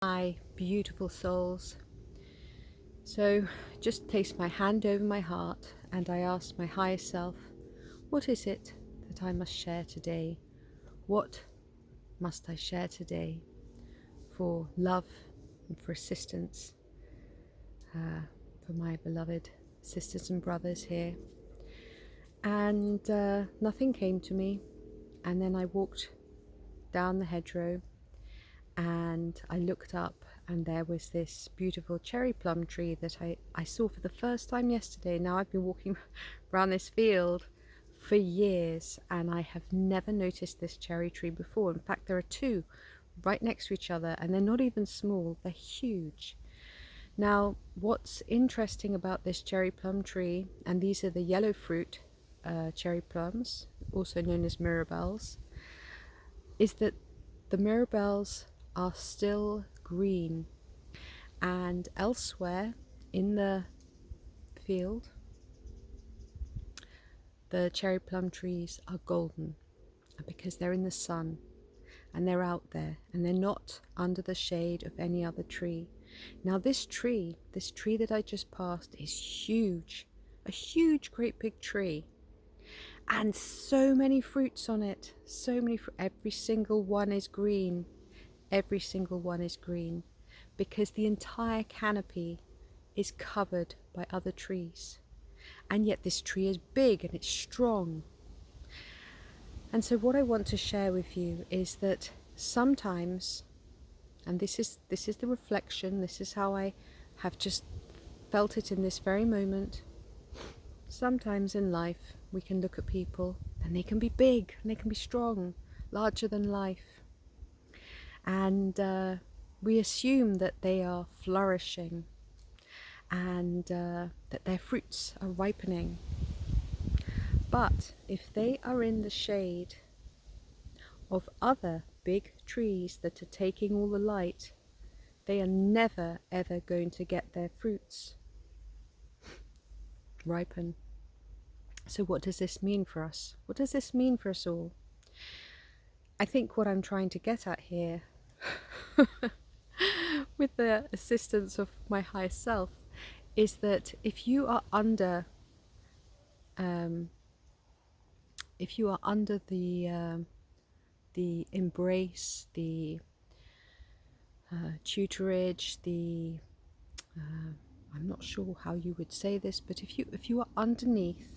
My beautiful souls. So just place my hand over my heart and I ask my higher self, what is it that I must share today? What must I share today for love and for assistance for my beloved sisters and brothers here? And nothing came to me. And then I walked down the hedgerow and I looked up and there was this beautiful cherry plum tree that I saw for the first time yesterday. Now I've been walking around this field for years and I have never noticed this cherry tree before. In fact, there are two right next to each other and they're not even small, they're huge. Now what's interesting about this cherry plum tree, and these are the yellow fruit cherry plums, also known as mirabelles, is that the mirabelles are still green, and elsewhere in the field the cherry plum trees are golden because they're in the sun and they're out there and they're not under the shade of any other tree. Now this tree that I just passed is huge, a huge great big tree, and so many fruits on it, so many every single one is green. Every single one is green because the entire canopy is covered by other trees. And yet this tree is big and it's strong. And so what I want to share with you is that sometimes, and this is the reflection, this is how I have just felt it in this very moment, sometimes in life we can look at people and they can be big and they can be strong, larger than life. And we assume that they are flourishing and that their fruits are ripening. But if they are in the shade of other big trees that are taking all the light, they are never ever going to get their fruits ripen. So what does this mean for us? What does this mean for us all? I think what I'm trying to get at here with the assistance of my higher self is that if you are under the embrace, the tutorage, the I'm not sure how you would say this, but if you are underneath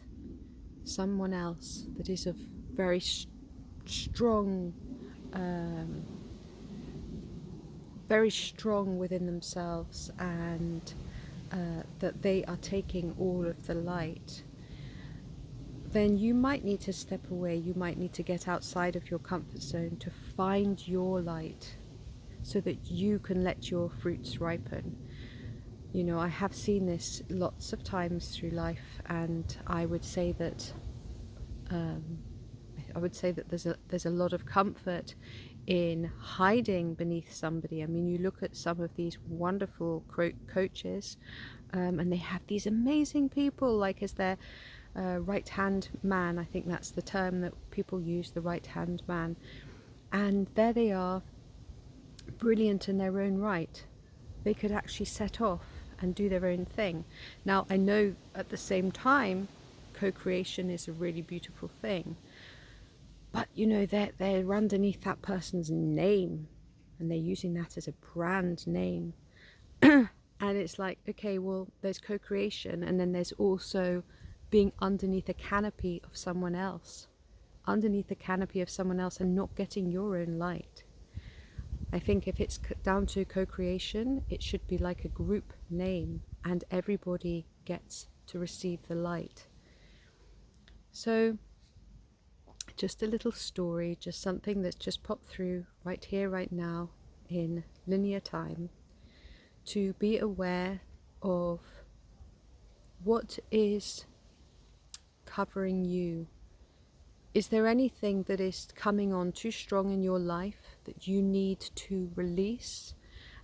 someone else that is of very strong, very strong within themselves, and that they are taking all of the light, then you might need to step away. You might need to get outside of your comfort zone to find your light so that you can let your fruits ripen. You know, I have seen this lots of times through life, and I would say that there's a lot of comfort in hiding beneath somebody. I mean, you look at some of these wonderful coaches, and they have these amazing people like as their right hand man. I think that's the term that people use, the right hand man. And there they are, brilliant in their own right. They could actually set off and do their own thing. Now, I know at the same time co-creation is a really beautiful thing, but you know, they're underneath that person's name and they're using that as a brand name. And it's like, okay, well, there's co-creation, and then there's also being underneath a canopy of someone else, underneath the canopy of someone else and not getting your own light. I think if it's down to co-creation, it should be like a group name and everybody gets to receive the light. So just a little story, just something that's just popped through right here, right now in linear time, to be aware of what is covering you. Is there anything that is coming on too strong in your life that you need to release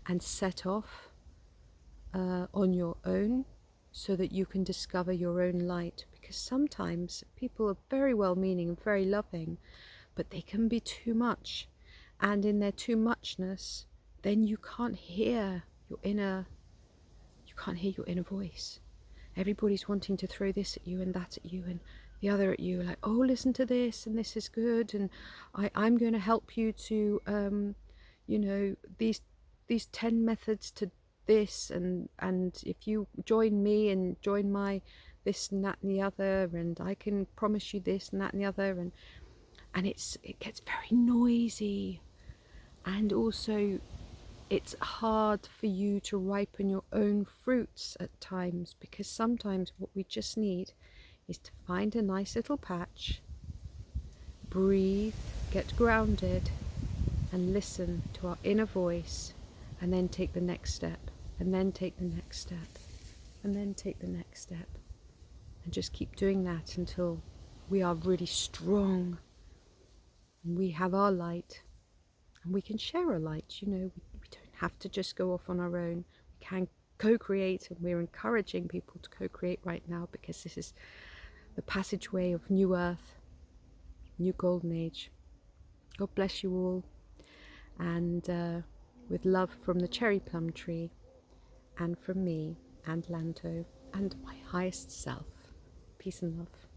and set off on your own so that you can discover your own light? Because sometimes people are very well meaning and very loving, but they can be too much, and in their too muchness then you can't hear your inner voice. Everybody's wanting to throw this at you and that at you and the other at you, like, oh, listen to this and this is good, and I'm going to help you to these 10 methods to this, and if you join me and join my this and that and the other, and I can promise you this and that and the other, and it gets very noisy, and also it's hard for you to ripen your own fruits at times, because sometimes what we just need is to find a nice little patch, breathe, get grounded, and listen to our inner voice, and then take the next step, and then take the next step, and then take the next step, and just keep doing that until we are really strong and we have our light, and we can share our light. We don't have to just go off on our own. We can co-create, and we're encouraging people to co-create right now, because this is the passageway of new earth, new golden age. God bless you all, and with love from the cherry plum tree, and from me and Lanto and my highest self. Peace and love.